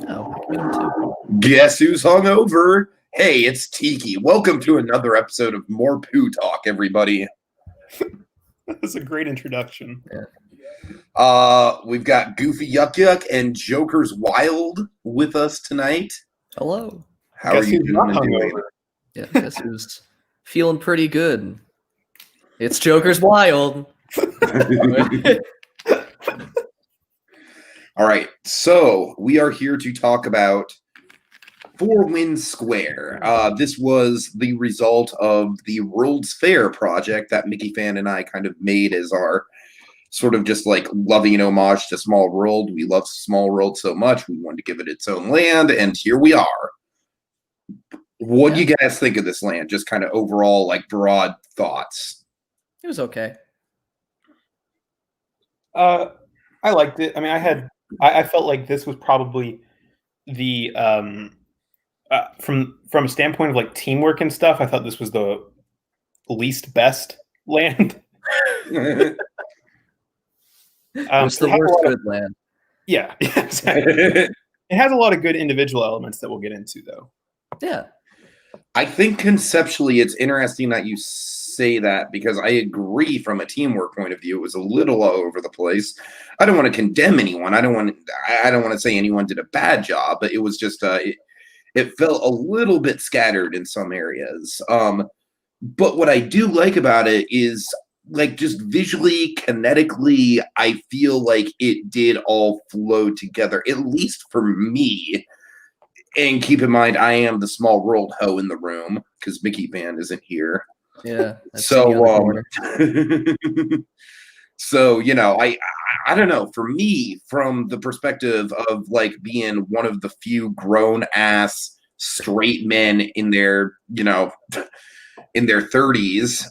Oh, me too. Guess who's hungover? Hey, it's Tiki. Welcome to another episode of More Pooh Talk, everybody. That's a great introduction. We've got Goofy Yuck Yuck and Joker's Wild with us tonight. Hello. How Guess are you who's not doing? hungover? Yeah, guess who's feeling pretty good? It's Joker's Wild. All right, so we are here to talk about Four Winds Square. This was the result of the World's Fair project that Mickey Fan and I kind of made as our sort of just like loving homage to Small World. We love Small World so much, we wanted to give it its own land, and here we are. What do you guys think of this land? Just kind of overall, like, broad thoughts. It was okay. I liked it. I mean, I felt like this was probably the from a standpoint of like teamwork and stuff. I thought this was the least best land. It was the worst good land. Yeah, exactly. It has a lot of good individual elements that we'll get into, though. Yeah. I think conceptually it's interesting that you say that, because I agree from a teamwork point of view. It was a little all over the place. I don't want to condemn anyone. I don't want to say anyone did a bad job, but it was just it felt a little bit scattered in some areas. But what I do like about it is, like, just visually, kinetically, I feel like it did all flow together, at least for me. And keep in mind, I am the Small World hoe in the room because Mickey Van isn't here. Yeah. So, so you know, I don't know. For me, from the perspective of like being one of the few grown ass straight men in their, in their 30s,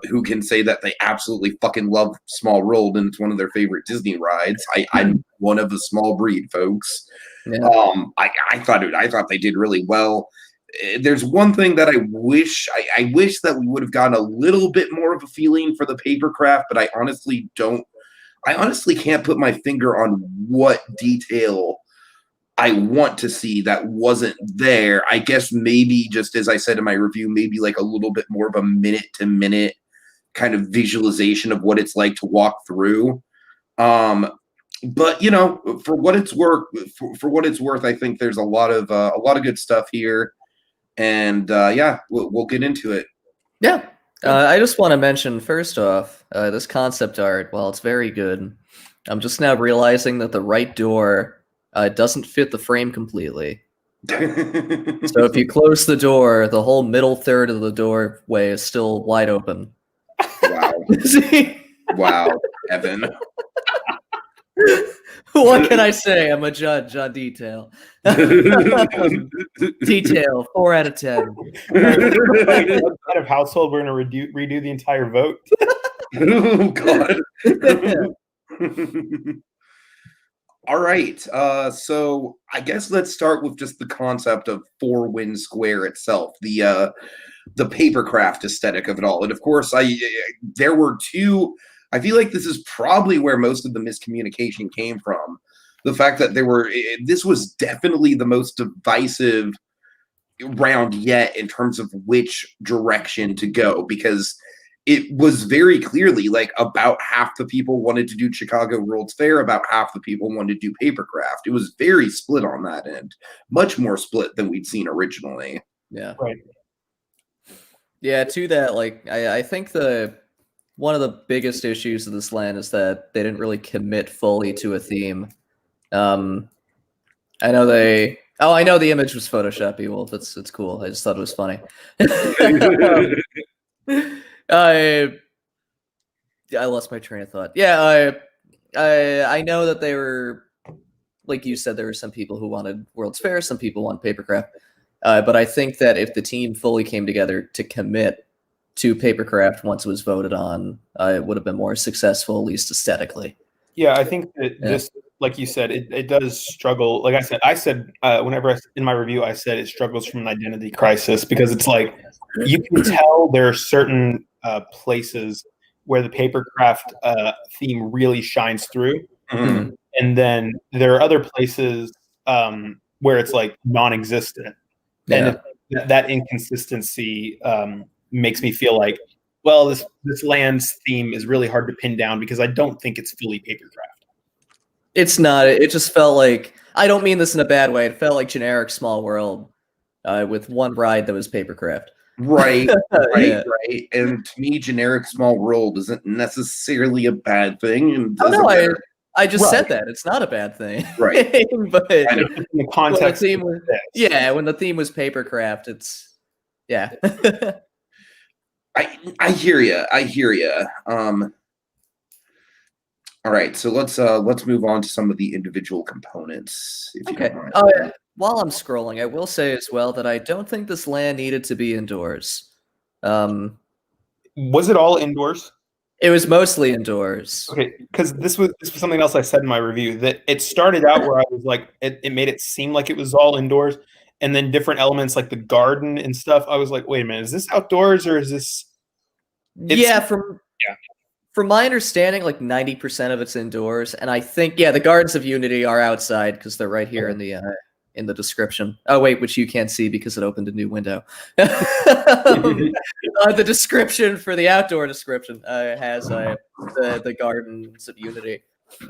who can say that they absolutely fucking love Small World and it's one of their favorite Disney rides. I'm one of the small breed, folks. Yeah. I thought they did really well. There's one thing that I wish that we would have gotten a little bit more of a feeling for the papercraft, but I honestly can't put my finger on what detail I want to see that wasn't there. I guess maybe, just as I said in my review, maybe like a little bit more of a minute-to-minute kind of visualization of what it's like to walk through. But for what it's worth, I think there's a lot of good stuff here, and we'll get into it. Yeah. I just want to mention, first off, this concept art, while it's very good, I'm just now realizing that the right door doesn't fit the frame completely. So if you close the door, the whole middle third of the doorway is still wide open. Wow. Wow, Evan. What can I say? I'm a judge on detail. Detail, 4 out of 10. Out of household, we're going to redo the entire vote. Oh, God. All right. So I guess let's start with just the concept of Four Winds Square itself, the papercraft aesthetic of it all. And of course, there were two. I feel like this is probably where most of the miscommunication came from. The fact that this was definitely the most divisive round yet in terms of which direction to go, because it was very clearly like about half the people wanted to do Chicago World's Fair, about half the people wanted to do papercraft. It was very split on that end, much more split than we'd seen originally. Yeah. Right. Yeah, to that, like, I think one of the biggest issues of this land is that they didn't really commit fully to a theme. I know the image was Photoshoppy. Well, it's cool. I just thought it was funny. I lost my train of thought. Yeah, I know that they were, like you said, there were some people who wanted World's Fair, some people want papercraft. But I think that if the team fully came together to commit to papercraft once it was voted on, it would have been more successful, at least aesthetically. Yeah, I think that this, like you said, it does struggle. Like I said, whenever in my review, I said it struggles from an identity crisis, because it's like you can tell there are certain places where the papercraft theme really shines through, and then there are other places where it's like non-existent. Yeah. And that inconsistency makes me feel like, well, this land's theme is really hard to pin down because I don't think it's fully papercraft. It's not. It just felt like, I don't mean this in a bad way. It felt like generic Small World with one ride that was papercraft. Right, Yeah. right. And to me, generic Small World isn't necessarily a bad thing. And Oh, no, doesn't- I just Right. said that. It's not a bad thing. Right. But I know. In the when context the theme of was, this. yeah, when the theme was papercraft, it's, yeah. I hear you. I hear you. All right, so let's move on to some of the individual components. If you Okay. don't mind. While I'm scrolling, I will say as well that I don't think this land needed to be indoors. Was it all indoors? It was mostly indoors. Okay, because this was something else I said in my review, that it started out where I was like, it made it seem like it was all indoors, and then different elements like the garden and stuff, I was like, wait a minute, is this outdoors or is this? Yeah, from my understanding, like 90% of it's indoors, and I think the Gardens of Unity are outside because they're right here in the description. Oh wait, which you can't see because it opened a new window. The description for the outdoor description has the Gardens of Unity,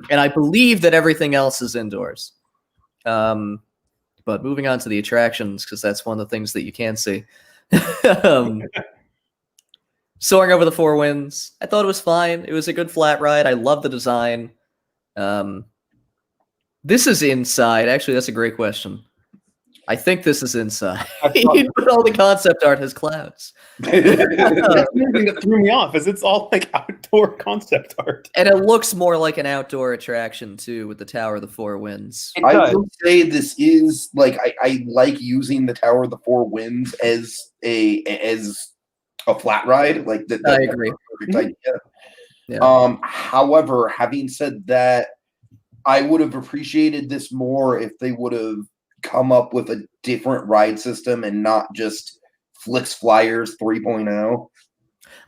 and I believe that everything else is indoors. But moving on to the attractions, because that's one of the things that you can see. Soaring Over the Four Winds, I thought it was fine. It was a good flat ride. I love the design. This is inside. Actually, that's a great question. I think this is inside. But all the concept art has clouds. That's the thing that threw me off, is it's all like outdoor concept art. And it looks more like an outdoor attraction, too, with the Tower of the Four Winds. I will say this is like I like using the Tower of the Four Winds as a flat ride. Like I agree. Perfect idea. Yeah. However, having said that, I would have appreciated this more if they would have come up with a different ride system and not just Flix Flyers 3.0.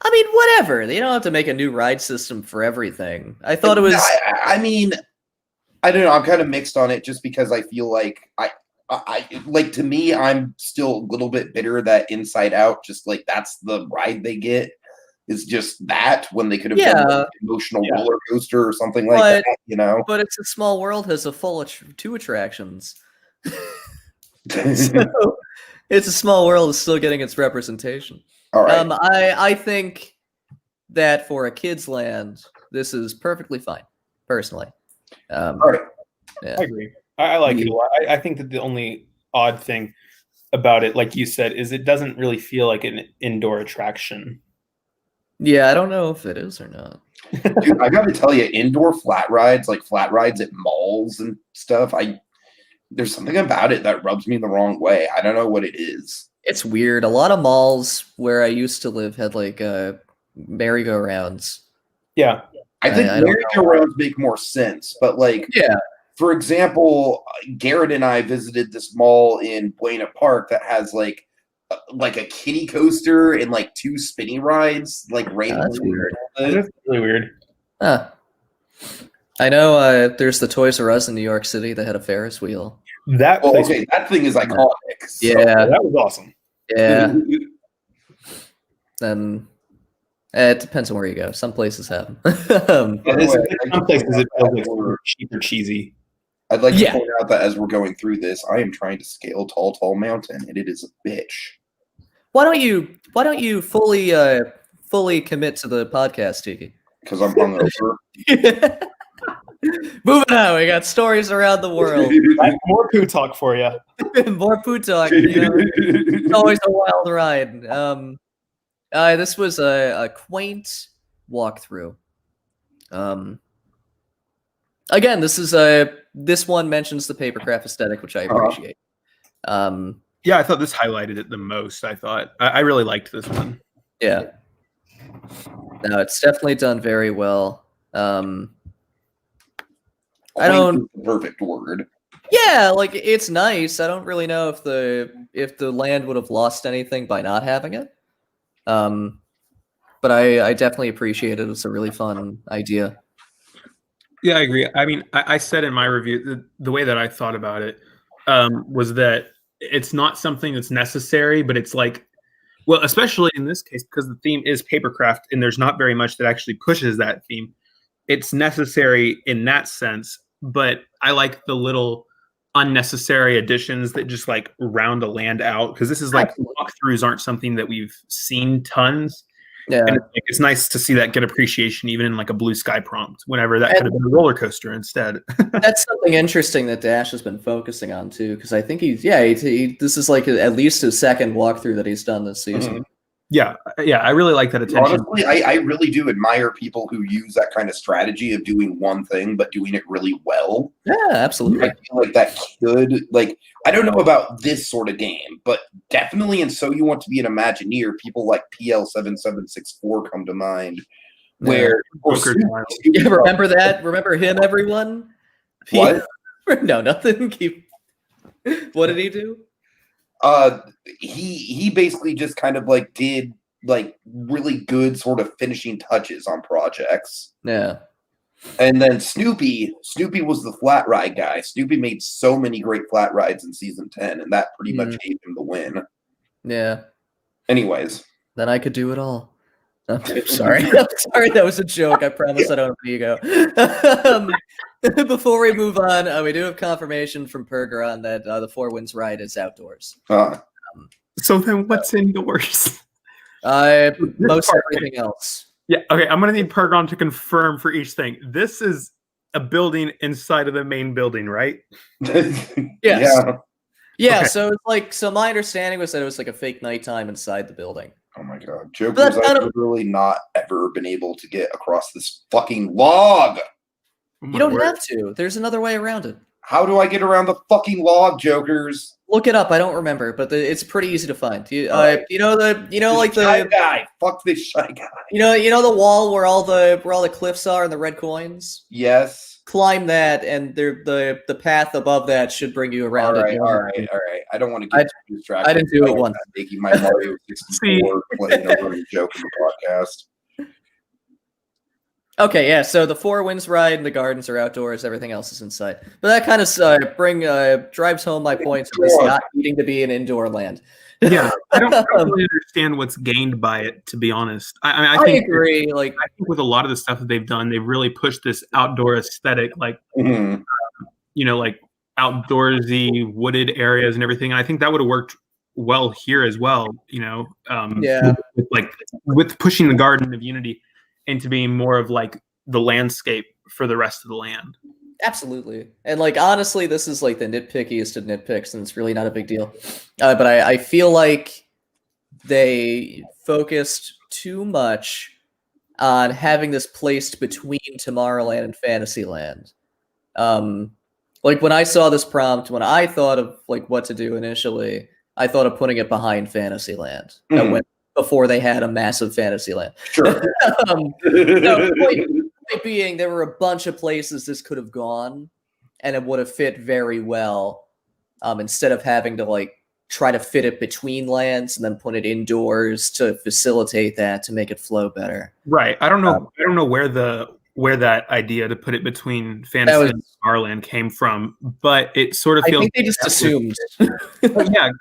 I mean, whatever. They don't have to make a new ride system for everything. I thought it was. I mean, I don't know. I'm kind of mixed on it just because I feel like I like, to me, I'm still a little bit bitter that Inside Out, just like that's the ride they get. It's just that when they could have done an emotional roller coaster or something like that, you know. But It's a Small World has a full 2 attractions. So It's a Small World is still getting its representation. All right. I think that for a kids land, this is perfectly fine, personally. All right. Yeah. I agree. I like it a lot. I think that the only odd thing about it, like you said, is it doesn't really feel like an indoor attraction. Yeah, I don't know if it is or not. Dude, I got to tell you, indoor flat rides, like flat rides at malls and stuff, there's something about it that rubs me the wrong way. I don't know what it is. It's weird. A lot of malls where I used to live had like merry-go-rounds. Yeah. I think merry-go-rounds make more sense, but like, for example, Garrett and I visited this mall in Buena Park that has like a kiddie coaster and like 2 spinny rides, like That's weird. That's really weird. Huh. I know there's the Toys R Us in New York City that had a Ferris wheel. That thing is iconic. Yeah, that was awesome. Yeah. Then it depends on where you go. Some places have them. Some places it feels like cheap or cheesy. I'd like to point out that as we're going through this, I am trying to scale Tall Mountain, and it is a bitch. Why don't you fully commit to the podcast, Tiki? Because I'm hungover. Moving on, we got stories around the world. More Pooh Talk for you. More Pooh Talk. It's always a wild ride. This was a quaint walkthrough. Again, this one mentions the papercraft aesthetic, which I appreciate. Yeah, I thought this highlighted it the most. I really liked this one. Yeah. No, it's definitely done very well. I don't. Perfect word. Yeah, like it's nice. I don't really know if the land would have lost anything by not having it. But I definitely appreciate it. It's a really fun idea. Yeah, I agree. I mean, I said in my review the way that I thought about it was that it's not something that's necessary, but it's like, well, especially in this case, because the theme is papercraft and there's not very much that actually pushes that theme. It's necessary in that sense, but I like the little unnecessary additions that just like round a land out, because this is like walkthroughs aren't something that we've seen tons. Yeah. And it's nice to see that get appreciation even in like a blue sky prompt, whenever that could have been a roller coaster instead. That's something interesting that Dash has been focusing on too, because I think this is like at least his second walkthrough that he's done this season. Mhm. Yeah, I really like that attention. Honestly, I really do admire people who use that kind of strategy of doing one thing but doing it really well. Yeah, absolutely. I feel like that could, like, I don't know about this sort of game, but definitely in So You Want to Be an Imagineer, people like PL7764 come to mind. Where Yeah, remember that? Remember him, everyone? What? No, nothing. What did he do? He basically just kind of like did like really good sort of finishing touches on projects. Yeah. And then Snoopy was the flat ride guy. Snoopy made so many great flat rides in season 10, and that pretty much gave him the win. Yeah. Anyways. Then I could do it all. I'm sorry. I'm sorry, that was a joke. I promise I don't have an ego. Before we move on, we do have confirmation from Pergeron that the Four Winds ride is outdoors. So then what's indoors? Most everything else. Yeah, okay, I'm going to need Pergeron to confirm for each thing. This is a building inside of the main building, right? Yes. Yeah, okay. So it's like, so my understanding was that it was like a fake nighttime inside the building. Oh my god. Jokers, I've literally not ever been able to get across this fucking log. You don't have to. There's another way around it. How do I get around the fucking log, Jokers? Look it up. I don't remember, but it's pretty easy to find. Like the shy guy. Fuck this shy guy. You know the wall where all the cliffs are and the red coins? Yes. Climb that, and the path above that should bring you around it. All right. I don't want to get too distracted. I didn't do it once. Making my Mario 64 playing a running joke in the podcast. Okay, yeah. So the Four Winds ride and the gardens are outdoors. Everything else is inside. But that kind of drives home my point of this not needing to be an indoor land. Yeah, I don't really understand what's gained by it, to be honest. I agree. I think with a lot of the stuff that they've done, they've really pushed this outdoor aesthetic, like like outdoorsy wooded areas and everything. And I think that would have worked well here as well. With pushing the Garden of Unity into being more of like the landscape for the rest of the land. Absolutely. And like, honestly, this is like the nitpickiest of nitpicks, and it's really not a big deal. But I feel like they focused too much on having this placed between Tomorrowland and Fantasyland. Like when I saw this prompt, when I thought of like what to do initially, I thought of putting it behind Fantasyland. Before they had a massive Fantasyland. Sure. Point being, there were a bunch of places this could have gone, and it would have fit very well. Instead of having to like try to fit it between lands and then put it indoors to facilitate that to make it flow better. Right. I don't know where that idea to put it between Fantasy and Tomorrowland came from, but it sort of feels. I think they just assumed.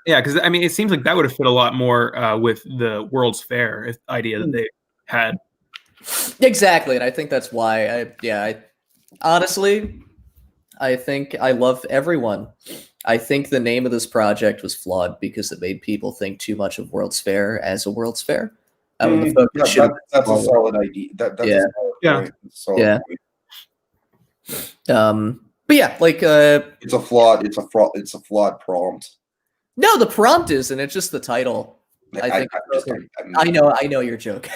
yeah, because I mean, it seems like that would have fit a lot more with the World's Fair idea that they had. Exactly, and I think that's why honestly, I think I love everyone. I think the name of this project was flawed because it made people think too much of World's Fair as a World's Fair. That's a solid idea. Yeah. But yeah, like it's a flawed prompt. No, the prompt isn't. It's just the title. I know you're joking.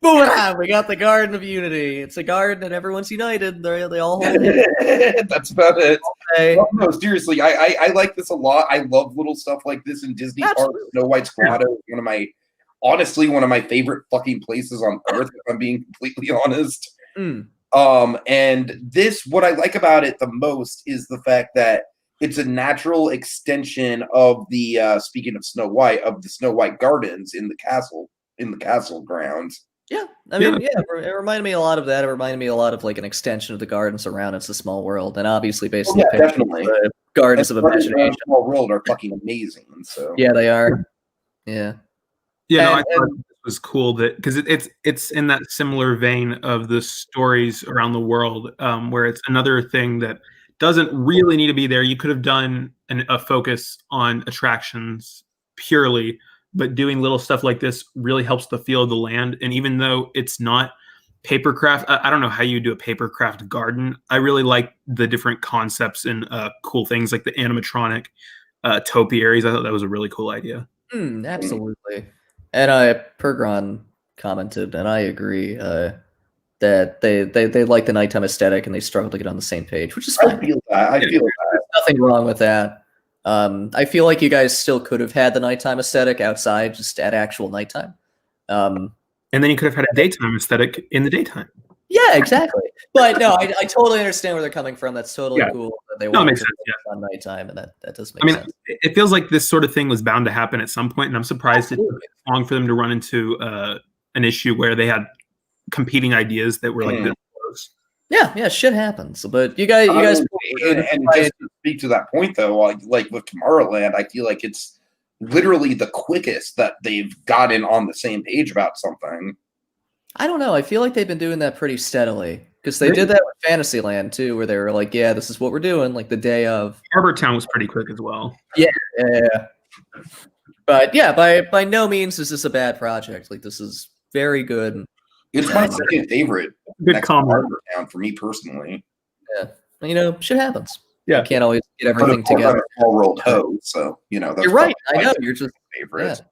Moving on, we got the Garden of Unity. It's a garden and everyone's united. They all hold it. That's about it. Okay. No, seriously, I like this a lot. I love little stuff like this in Disney Park. Snow White's Grotto is one of my favorite fucking places on earth, if I'm being completely honest. And this, what I like about it the most is the fact that it's a natural extension of the speaking of Snow White, of the Snow White gardens in the castle grounds. Yeah, I mean, it reminded me a lot of that. It reminded me a lot of like an extension of the gardens around It's a Small World, and obviously based on the picture, definitely. the Gardens of Imagination. Small World are fucking amazing. So Yeah, they are. Yeah. Yeah, no, And- I thought this was cool that because it's in that similar vein of the stories around the world, where it's another thing that doesn't really need to be there. You could have done a focus on attractions purely, but doing little stuff like this really helps the feel of the land. And even though it's not papercraft, I don't know how you do a papercraft garden. I really like the different concepts and cool things like the animatronic topiaries. I thought that was a really cool idea. Absolutely. And Pergron commented, and I agree, that they like the nighttime aesthetic and they struggle to get on the same page, which is I fine. feel that. There's nothing wrong with that. I feel like you guys still could have had the nighttime aesthetic outside, just at actual nighttime. And then you could have had a daytime aesthetic in the daytime. Yeah, exactly. But no, I totally understand where they're coming from. That's totally cool that they want makes to sense, on nighttime, and that does make sense. It feels like this sort of thing was bound to happen at some point, and I'm surprised it took long for them to run into an issue where they had competing ideas that were like this close. Yeah, shit happens. But you guys, and just to speak to that point though, like with Tomorrowland, I feel like it's literally the quickest that they've gotten on the same page about something. I don't know. I feel like they've been doing that pretty steadily because they did that with Fantasyland too, where they were like, "Yeah, this is what we're doing." Like the day of. Harbor Town was pretty quick as well. Yeah. But yeah, by no means is this a bad project. Like this is very good. It's my second favorite. Good comment. Harbor Town for me personally. Yeah, shit happens. Yeah, you can't always get everything together. Small World Ho, so that's you're right. I know you're just favorite. Yeah.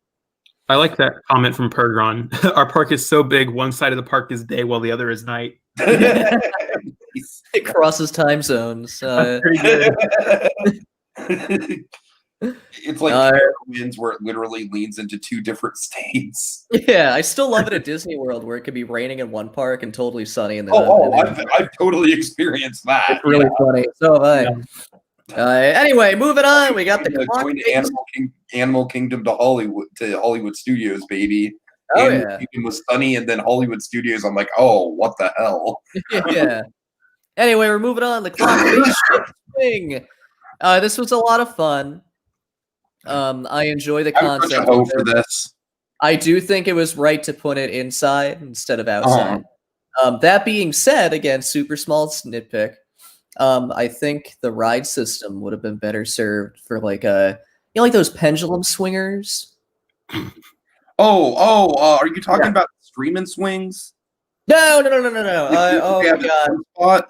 I like that comment from Pergron. Our park is so big, one side of the park is day while the other is night. It crosses time zones. Pretty good. It's like winds where it literally leans into two different states. Yeah, I still love it at Disney World where it could be raining in one park and totally sunny in the other. I've totally experienced that. It's really funny. So anyway, moving on. We got the going to Animal Kingdom to Hollywood Studios, baby. Animal Kingdom was sunny, and then Hollywood Studios. I'm like, oh, what the hell? Yeah. Anyway, we're moving on. The clock swing. This was a lot of fun. I enjoy the concept. For this. I do think it was right to put it inside instead of outside. That being said, again, super small nitpick. I think the ride system would have been better served for like like those pendulum swingers. Are you talking about streaming swings? No. Oh my god.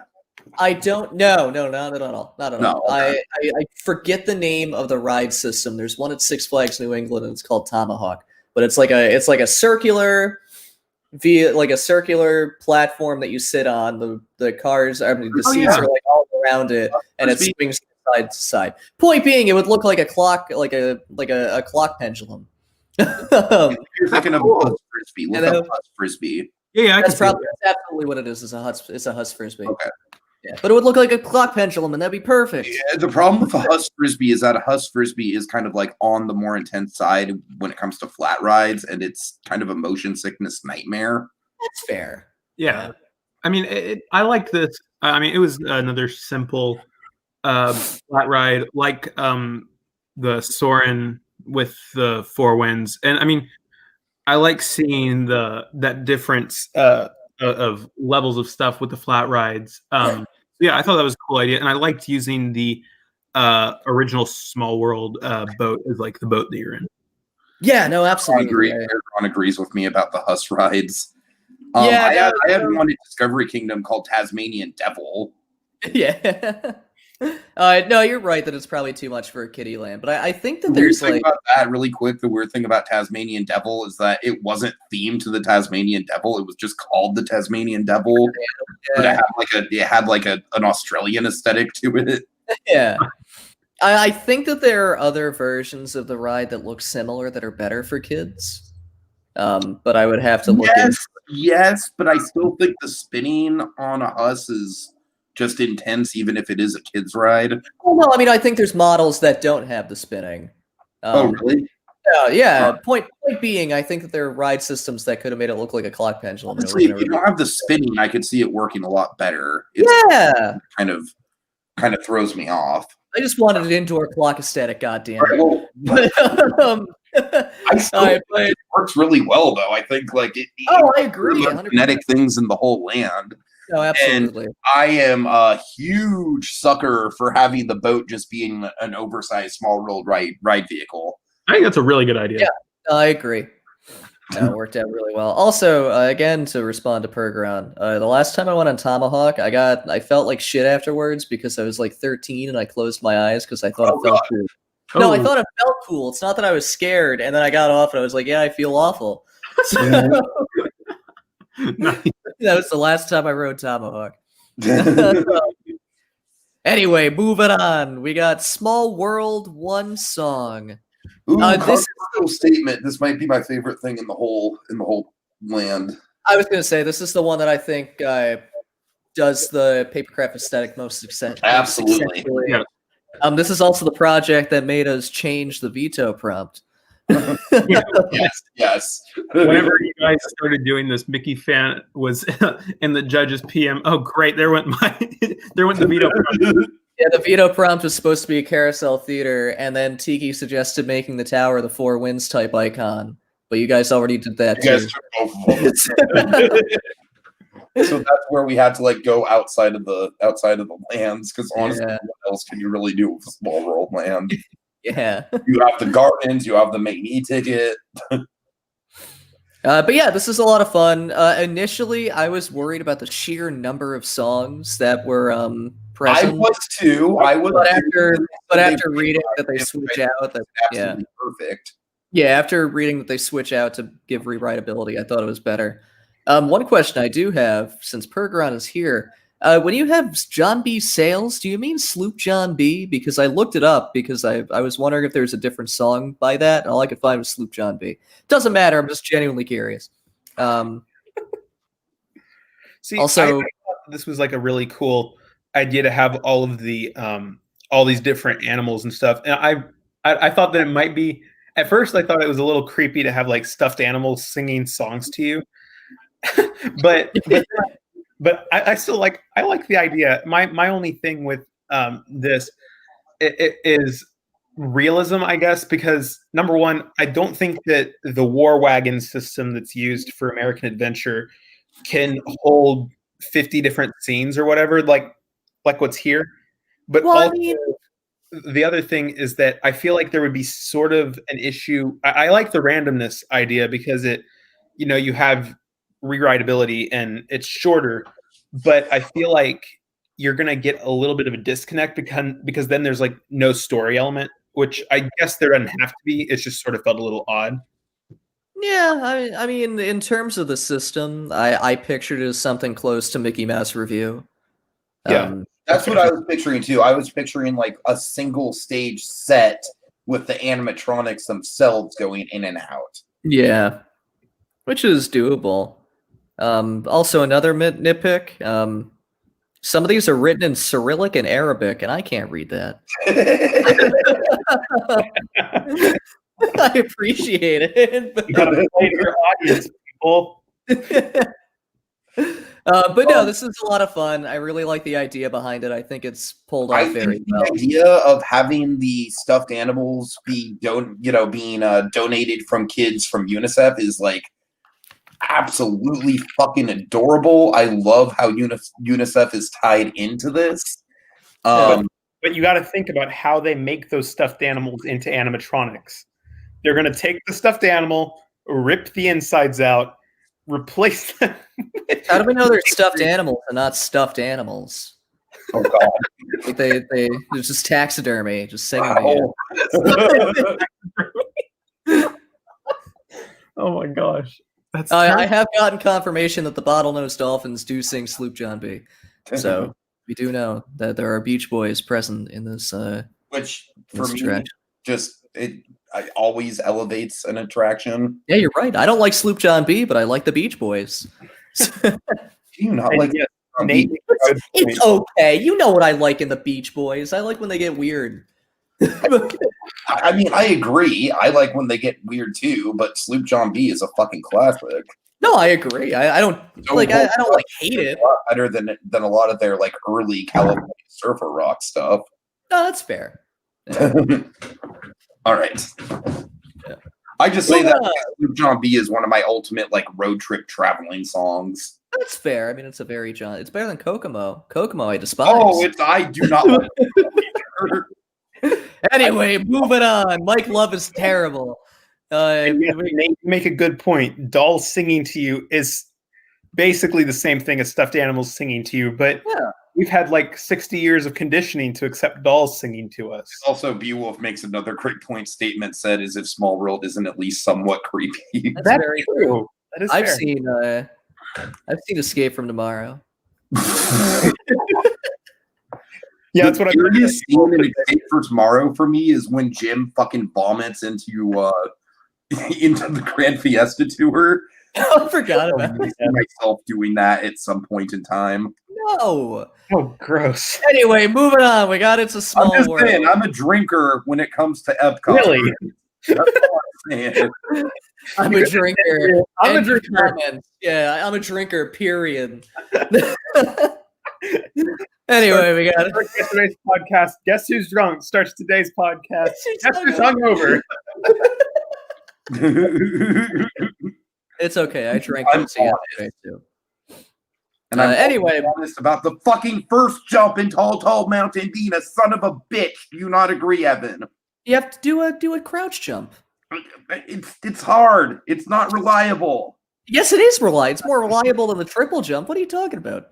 I don't. No, not at all. Not at all. Okay. I forget the name of the ride system. There's one at Six Flags New England, and it's called Tomahawk. But it's like a circular platform that you sit on. The cars, the seats are like all around it, and it swings side to side. Point being, it would look like a clock, like a clock pendulum. You're thinking of Hus Frisbee. Look up Hus Frisbee. Yeah, that's absolutely what it is. It's a Hus Frisbee. Okay. Yeah, but it would look like a clock pendulum, and that'd be perfect. Yeah, the problem with a Hus Frisbee is that a Hus Frisbee is kind of like on the more intense side when it comes to flat rides, and it's kind of a motion sickness nightmare. That's fair. Yeah. I mean, I liked this. I mean, it was another simple flat ride, like the Soarin' with the Four Winds. And I mean, I like seeing that difference of levels of stuff with the flat rides. Yeah, I thought that was a cool idea, and I liked using the original Small World boat as like the boat that you're in. Yeah, no, absolutely. Everyone agrees with me about the Hus rides. I had one at Discovery Kingdom called Tasmanian Devil. Yeah. No, you're right that it's probably too much for a kiddie land, but I think that there's like about that really quick. The weird thing about Tasmanian Devil is that it wasn't themed to the Tasmanian Devil; it was just called the Tasmanian Devil. Yeah. But it had like an Australian aesthetic to it. Yeah, I think that there are other versions of the ride that look similar that are better for kids. But I would have to look. Yes, but I still think the spinning on a Hus is just intense, even if it is a kid's ride. Well, no, I mean, I think there's models that don't have the spinning. Oh, really? Yeah. Point being, I think that there are ride systems that could have made it look like a clock pendulum. Honestly, if you don't have the spinning, I could see it working a lot better. Yeah. Kind of throws me off. I just wanted an indoor clock aesthetic, goddamn. Right, well, I still think it works really well, though. I think I agree. Kinetic things in the whole land. No, absolutely. And I am a huge sucker for having the boat just being an oversized small road ride vehicle. I think that's a really good idea. Yeah, I agree. That worked out really well. Also, again, to respond to Pergron, the last time I went on Tomahawk, I felt like shit afterwards because I was like 13 and I closed my eyes because I thought it felt cool. No, I thought it felt cool. It's not that I was scared, and then I got off and I was like, yeah, I feel awful. So, that was the last time I rode Tomahawk. Anyway, moving on. We got Small World, one song. Ooh, controversial statement. This might be my favorite thing in the whole land. I was going to say this is the one that I think does the papercraft aesthetic most successfully. Absolutely. Yeah. This is also the project that made us change the veto prompt. Yes. Whenever you guys started doing this, Mickey fan was in the judge's PM. Oh, great! There went the veto prompt. Yeah, the veto prompt was supposed to be a carousel theater, and then Tiki suggested making the tower the Four Winds type icon. But you guys already did that You too. guys took both of them. So that's where we had to like go outside of the lands, because honestly, what else can you really do with a small world land? Yeah. You have the gardens, you have the main e-ticket. But yeah, this is a lot of fun. Initially, I was worried about the sheer number of songs that were present. I was too. But after reading that they switch out, absolutely perfect. Yeah, after reading that they switch out to give rewritability, I thought it was better. One question I do have, since Pergeron is here, when you have John B. Sales, do you mean Sloop John B? Because I looked it up because I was wondering if there's a different song by that, and all I could find was Sloop John B. Doesn't matter. I'm just genuinely curious. See, also, I thought this was like a really cool idea to have all of the all these different animals and stuff. And I thought that it might be. At first, I thought it was a little creepy to have like stuffed animals singing songs to you, but I still like the idea. My only thing with this it is realism, I guess, because number one, I don't think that the war wagon system that's used for American Adventure can hold 50 different scenes or whatever, like what's here. But the other thing is that I feel like there would be sort of an issue. I like the randomness idea because you have rewritability and it's shorter, but I feel like you're going to get a little bit of a disconnect because then there's like no story element, which I guess there doesn't have to be. It's just sort of felt a little odd. Yeah, I mean, in terms of the system, I pictured it as something close to Mickey Mouse Review. Yeah. That's what I was picturing too. I was picturing like a single stage set with the animatronics themselves going in and out. Yeah, which is doable. Also, another nitpick. Some of these are written in Cyrillic and Arabic, and I can't read that. I appreciate it. You gotta play to your audience, people. But no, this is a lot of fun. I really like the idea behind it. I think it's pulled off very well. The idea of having the stuffed animals being donated from kids from UNICEF is like absolutely fucking adorable. I love how UNICEF is tied into this. But you got to think about how they make those stuffed animals into animatronics. They're going to take the stuffed animal, rip the insides out, replace them. How do we know they're stuffed animals and not stuffed animals? Oh god! Like they're just taxidermy, just singing. Oh my gosh! That's I have gotten confirmation that the bottlenose dolphins do sing Sloop John B. So we do know that there are Beach Boys present in this. Which for me, it always elevates an attraction. Yeah, you're right. I don't like Sloop John B, but I like the Beach Boys. Do you not like Nate? It's okay. You know what I like in the Beach Boys. I like when they get weird. I mean, I agree. I like when they get weird too, but Sloop John B is a fucking classic. No, I agree. I don't like. I don't like hate it. A lot better than a lot of their like early California surfer rock stuff. No, that's fair. All right. Yeah. I just say that Sloop John B is one of my ultimate like road trip traveling songs. That's fair. I mean, it's a very John. It's better than Kokomo. Kokomo, I despise. Oh, I do not like it. Anyway, moving on. Mike Love is terrible. You make a good point. Dolls singing to you is basically the same thing as stuffed animals singing to you, but we've had like 60 years of conditioning to accept dolls singing to us. Also, Beowulf makes another great point statement said as if Small World isn't at least somewhat creepy. That's very true. That is I've fair. seen Escape from Tomorrow. Yeah, that's what I'm weirdest scene in Escape for Tomorrow for me is when Jim fucking vomits into the Grand Fiesta tour. I forgot about I see myself doing that at some point in time. No. Oh, gross. Anyway, moving on. We got It's a Small I'm just World. saying, I'm a drinker when it comes to Epcot. Really? That's all I'm saying. I'm a drinker. I'm a End of drinker. comments. Yeah, I'm a drinker, period. Anyway, we got yesterday's podcast. Guess who's drunk? Starts today's podcast. Guess who's hungover? It's okay. I drank I'm Pepsi yesterday too. And I'm anyway, honest about the fucking first jump in Tall Mountain being a son of a bitch. Do you not agree, Evan? you have to do a crouch jump. It's hard. It's not reliable. Yes, it is reliable. It's more reliable than the triple jump. What are you talking about?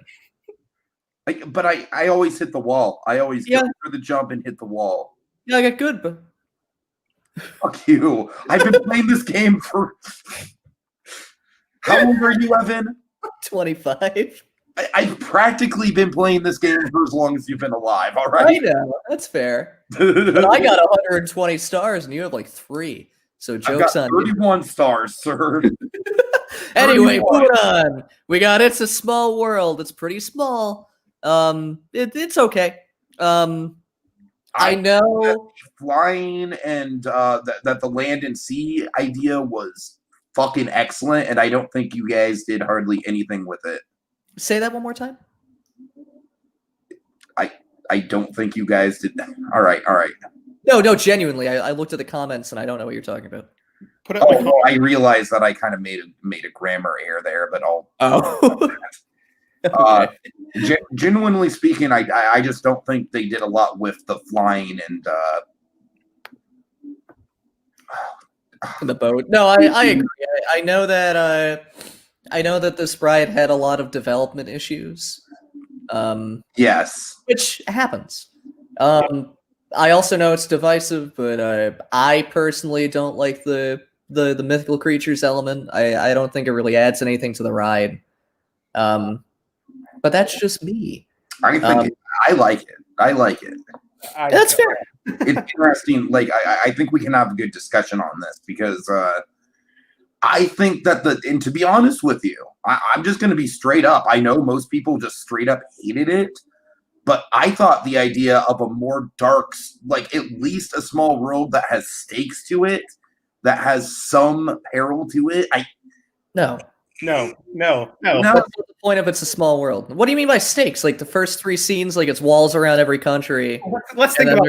But I always hit the wall. I always go for the jump and hit the wall. Yeah, I got good, but Fuck you. I've been playing this game for... How old are you, Evan? 25. I've practically been playing this game for as long as you've been alive, all right? I know. That's fair. But I got 120 stars and you have like 3. So joke's on you. 31 stars, sir. Anyway, moving on. We got It's a Small World. It's pretty small. It's okay. I know flying and that the land and sea idea was fucking excellent, and I don't think you guys did hardly anything with it. Say that one more time. I don't think you guys did. All right. No, genuinely. I looked at the comments and I don't know what you're talking about. Put it I realized that I kind of made a grammar error there, but Okay. Genuinely speaking, I just don't think they did a lot with the flying and the boat. No, I agree. I know that this ride had a lot of development issues. Yes, Which happens. I also know it's divisive, but I personally don't like the mythical creatures element. I don't think it really adds anything to the ride. But that's just me. I think I like it. I like it. That's fair. It's interesting. Like I think we can have a good discussion on this because I think that and to be honest with you, I'm just going to be straight up. I know most people just straight up hated it, but I thought the idea of a more dark, like at least a small world that has stakes to it, that has some peril to it. No. No. What's the point of It's a Small World? What do you mean by stakes? Like the first 3 scenes, like it's walls around every country. Let's think about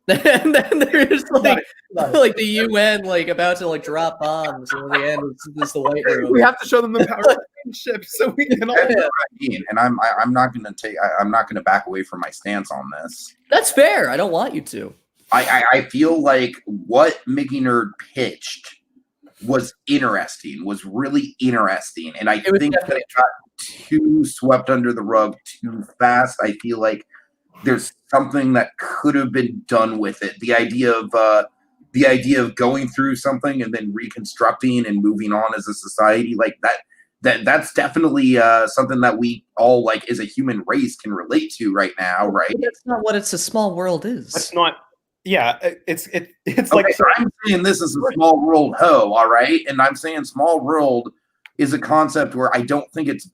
and then there's like the UN like about to like drop bombs, and in the end it's the White Room. We have to show them the power of friendship so we can all. And I'm not gonna back away from my stance on this. That's fair. I don't want you to. I feel like what Mickey Nerd pitched was really interesting, and I think that it got too swept under the rug too fast. I feel like there's something that could have been done with it. The idea of going through something and then reconstructing and moving on as a society like that's definitely something that we all like as a human race can relate to right now, right? But that's not what It's a Small World is. That's not. Yeah, it's okay, like. So I'm saying this is a small world all right, and I'm saying small world is a concept where I don't think it's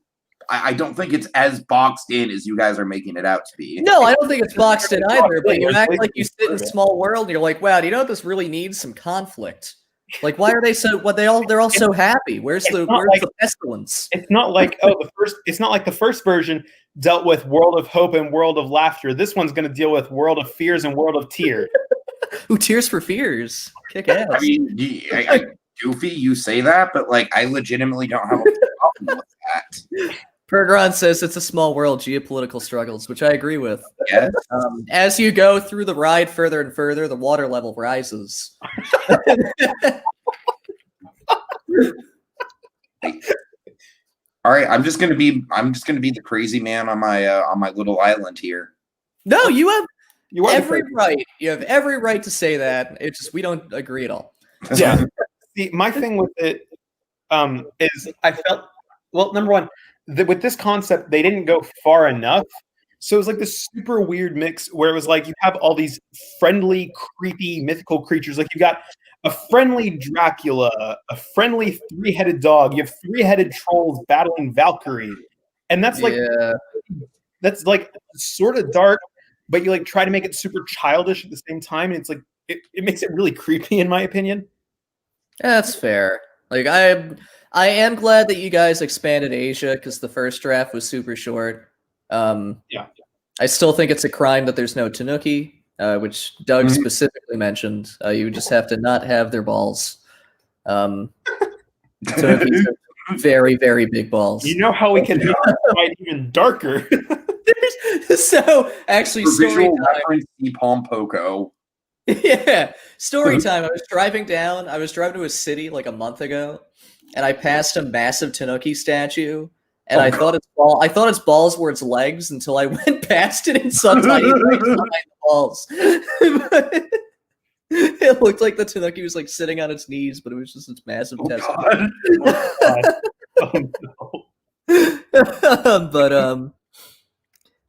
I don't think it's as boxed in as you guys are making it out to be. No, I don't think it's boxed in either. But you act like you sit in Small World, and you're like, wow, do you know what this really needs? Some conflict. Like, why are they so? What they're all so happy? Where's the pestilence? It's not like It's not like the first version dealt with World of Hope and World of Laughter. This one's going to deal with World of Fears and World of Tears. Ooh, Tears for Fears, kick ass. I mean, Goofy, you say that, but like, I legitimately don't have a problem with that. Pergron says it's a small world, geopolitical struggles, which I agree with. Yes. As you go through the ride further and further, the water level rises. All right, I'm just gonna be the crazy man on my little island here. No, you have every right. You have every right to say that. It's just we don't agree at all. Yeah. See, my thing with it is I felt, well, number one, with this concept, they didn't go far enough. So it was like this super weird mix where it was like you have all these friendly, creepy, mythical creatures. Like you got a friendly Dracula, a friendly three-headed dog. You have three-headed trolls battling Valkyrie. And that's like, that's like sort of dark, but you like try to make it super childish at the same time. And it's like, it makes it really creepy in my opinion. Yeah, that's fair. Like I am glad that you guys expanded Asia because the first draft was super short. Yeah. I still think it's a crime that there's no Tanuki, which Doug specifically mentioned. You would just have to not have their balls. Tanukis are very, very big balls. You know how we can make it even darker? So actually, story time. Pompoko. Yeah, story time. I was driving to a city like a month ago, and I passed a massive Tanuki statue, and I thought its balls were its legs until I went past it and saw tiny legs behind the balls. It looked like the Tanuki was like sitting on its knees, but it was just its massive testicle.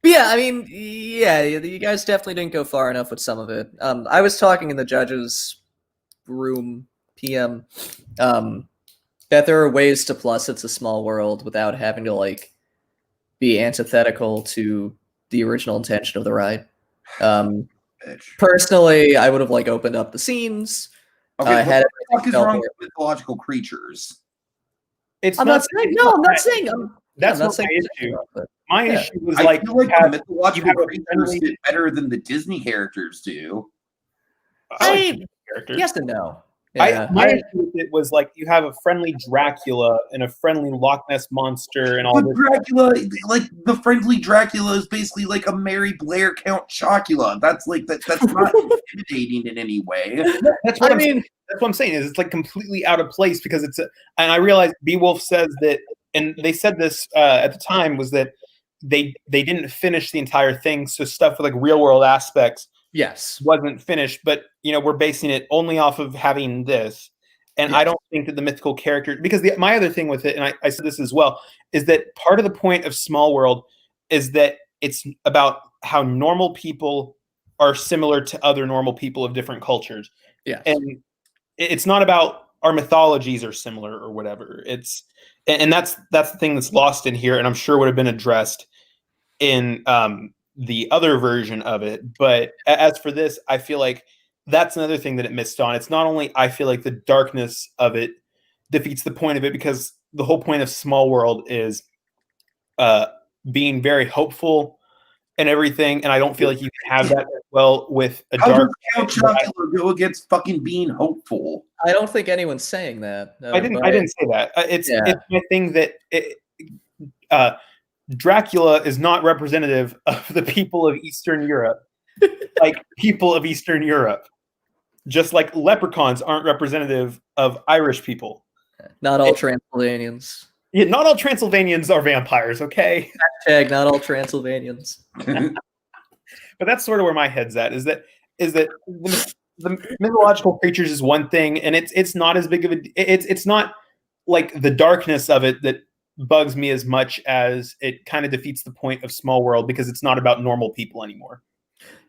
But yeah, I mean, yeah, you guys definitely didn't go far enough with some of it. I was talking in the judges' room, PM, that there are ways to plus It's a Small World without having to like be antithetical to the original intention of the ride. Personally, I would have like opened up the scenes. Okay, what the fuck is wrong with mythological creatures? That's not my issue. My issue was I feel like the mythological creatures fit better than the Disney characters do. Yes and no. Yeah. My issue with it was like you have a friendly Dracula and a friendly Loch Ness monster and all this. Dracula, like the friendly Dracula, is basically like a Mary Blair Count Chocula. That's like that's not intimidating in any way. That's what I'm saying is it's like completely out of place because and I realized Beowulf says that, and they said this at the time, was that they didn't finish the entire thing, so stuff with like real world aspects wasn't finished, but we're basing it only off of having this. And I don't think that the mythical character, because my other thing with it, and I said this as well, is that part of the point of Small World is that it's about how normal people are similar to other normal people of different cultures. Yeah. And it's not about our mythologies are similar or whatever. And that's the thing that's lost in here, and I'm sure would have been addressed in the other version of it. But as for this, I feel like that's another thing that it missed on. It's not only, I feel like the darkness of it defeats the point of it, because the whole point of Small World is being very hopeful and everything, and I don't feel like you can have that as well with a dark. How does Count Chocula go against fucking being hopeful? I don't think anyone's saying that. I didn't say that. It's my thing that Dracula is not representative of the people of Eastern Europe, like people of Eastern Europe. Just like leprechauns aren't representative of Irish people. Not all Transylvanians. Yeah, not all Transylvanians are vampires, okay? Hashtag not all Transylvanians. But that's sort of where my head's at, is that the mythological creatures is one thing, and it's not as big of it's not like the darkness of it that bugs me as much as it kind of defeats the point of Small World, because it's not about normal people anymore.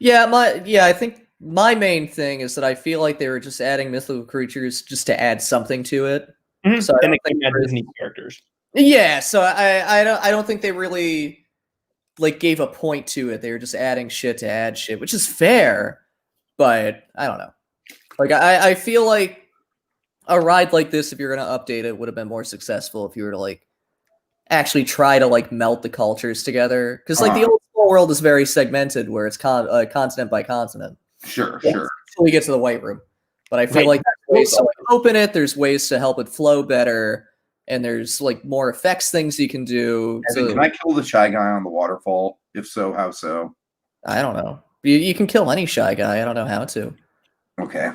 I think my main thing is that I feel like they were just adding mythical creatures just to add something to it. Mm-hmm. So and they can add Disney characters. Yeah, so I don't think they really like gave a point to it. They were just adding shit to add shit, which is fair, but I don't know. Like I feel like a ride like this, if you're gonna update it, would have been more successful if you were to like actually try to like melt the cultures together. Because like the old Small World is very segmented, where it's continent by continent. Sure. Until we get to the White Room, but I feel like there's ways to like, open it. There's ways to help it flow better, and there's like more effects things you can do. Can I kill the Shy Guy on the waterfall? If so, how so? I don't know. You can kill any Shy Guy. I don't know how to. Okay.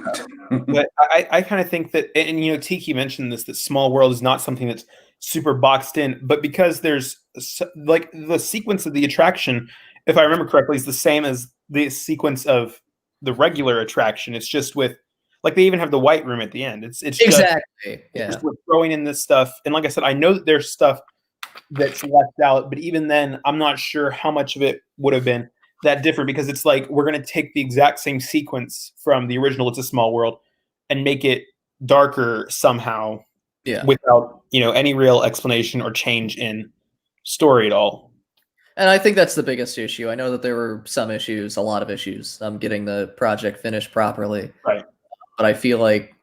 But I kind of think that, and you know, Tiki mentioned this, that Small World is not something that's super boxed in, but because there's like the sequence of the attraction, if I remember correctly, is the same as the sequence of the regular attraction. It's just with, like, they even have the White Room at the end. It's exactly just with throwing in this stuff. And like I said, I know that there's stuff that's left out, but even then, I'm not sure how much of it would have been that different, because it's like we're going to take the exact same sequence from the original It's a Small World and make it darker somehow, without, you know, any real explanation or change in story at all. And I think that's the biggest issue. I know that there were some issues, a lot of issues, getting the project finished properly. Right. But I feel like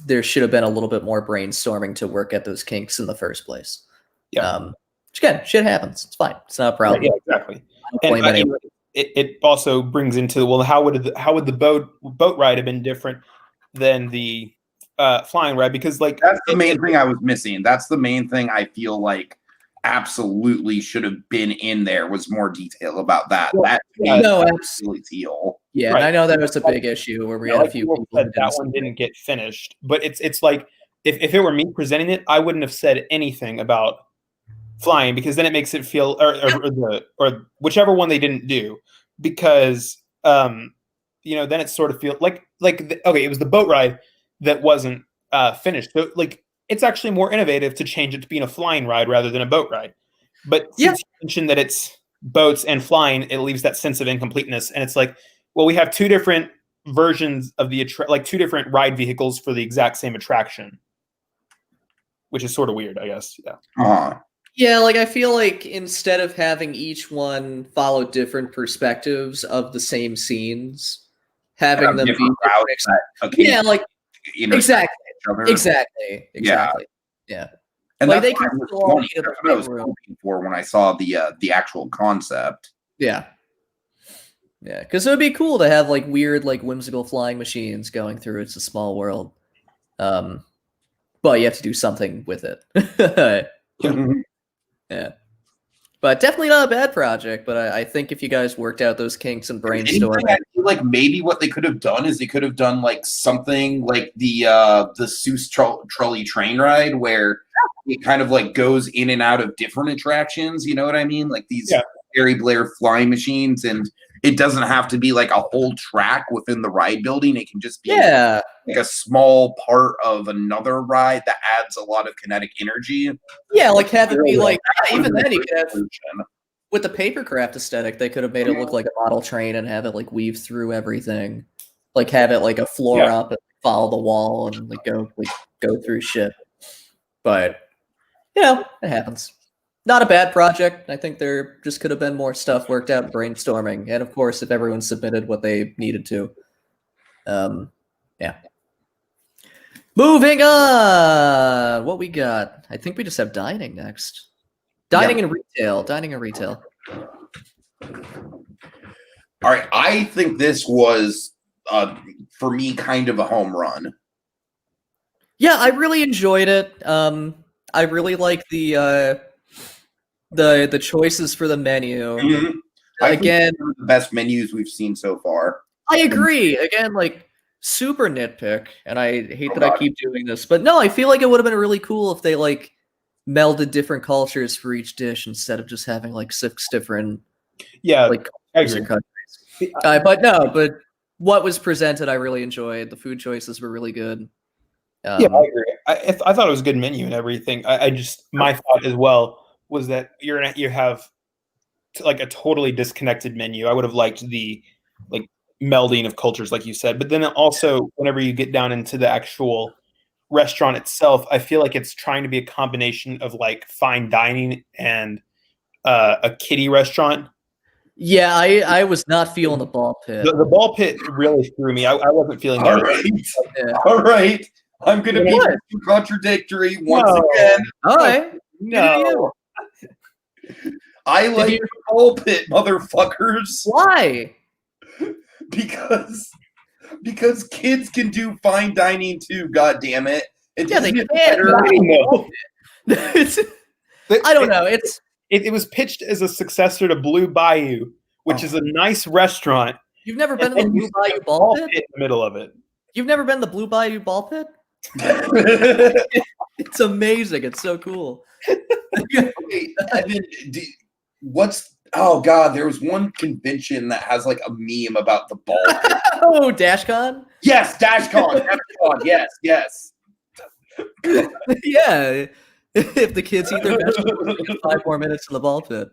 there should have been a little bit more brainstorming to work at those kinks in the first place. Yeah. Which again, shit happens. It's fine. It's not a problem. Right, yeah, exactly. And it also brings into, well, how would the boat ride have been different than the flying ride? Because like that's the main thing I was missing. That's the main thing I feel like absolutely should have been in there, was more detail about that. Well, absolutely teal. Yeah, right. And I know that was a big issue where we had a few people that one didn't get finished. But it's like, if it were me presenting it, I wouldn't have said anything about flying, because then it makes it feel, or whichever one they didn't do, because you know, then it sort of feels like okay, it was the boat ride that wasn't finished. So like, it's actually more innovative to change it to being a flying ride rather than a boat ride. But since you mentioned that it's boats and flying, it leaves that sense of incompleteness. And it's like, well, we have two different versions of the like two different ride vehicles for the exact same attraction, which is sort of weird, I guess. Yeah. Yeah, like I feel like instead of having each one follow different perspectives of the same scenes, having them be like exactly. Yeah. And like that's what I was hoping for when I saw the actual concept. Yeah, because it would be cool to have like weird, like whimsical flying machines going through It's a Small World, but you have to do something with it. Yeah, but definitely not a bad project. But I think if you guys worked out those kinks and brainstormed, I feel like maybe what they could have done is they could have done like something like the Seuss trolley train ride, where it kind of like goes in and out of different attractions. You know what I mean? Like these Harry Blair flying machines, and it doesn't have to be like a whole track within the ride building. It can just be like a small part of another ride that adds a lot of kinetic energy. Yeah, like have it be like, even then you could have, with the papercraft aesthetic, they could have made it look like a model train and have it like weave through everything. Like have it like a floor up and follow the wall and like go through shit. But you know, it happens. Not a bad project. I think there just could have been more stuff worked out in brainstorming. And of course, if everyone submitted what they needed to. Yeah. Moving on. What we got? I think we just have dining next. Dining and retail. All right. I think this was, for me, kind of a home run. Yeah, I really enjoyed it. I really like the choices for the menu. Mm-hmm. Again, one of the best menus we've seen so far. I agree. Again, like super nitpick, and I hate that I keep doing this, but no, I feel like it would have been really cool if they like melded different cultures for each dish instead of just having like 6 different like countries. But what was presented, I really enjoyed. The food choices were really good. I agree. I thought it was a good menu and everything. I just, my thought as well was that you have like a totally disconnected menu. I would have liked the like melding of cultures, like you said. But then also, whenever you get down into the actual restaurant itself, I feel like it's trying to be a combination of like fine dining and a kiddie restaurant. Yeah, I was not feeling the ball pit. The ball pit really threw me. I wasn't feeling All that. right. Yeah. All right. I'm going to be What? contradictory once No. again. All right. No. I like the ball pit, motherfuckers. Why? Because kids can do fine dining too, god damn it. Yeah, they Isn't it can. better? I don't know. It was pitched as a successor to Blue Bayou, which is a nice restaurant. You've never been to the And Blue Bayou Ball Pit? in the middle of it. You've never been to the Blue Bayou Ball Pit? It's amazing. It's so cool. Okay, Evan, oh god, there was one convention that has like a meme about the ball pit. Oh, DashCon? Yes, DashCon. Yes. Yeah. If the kids eat their vegetables, they get 5 more minutes in the ball pit.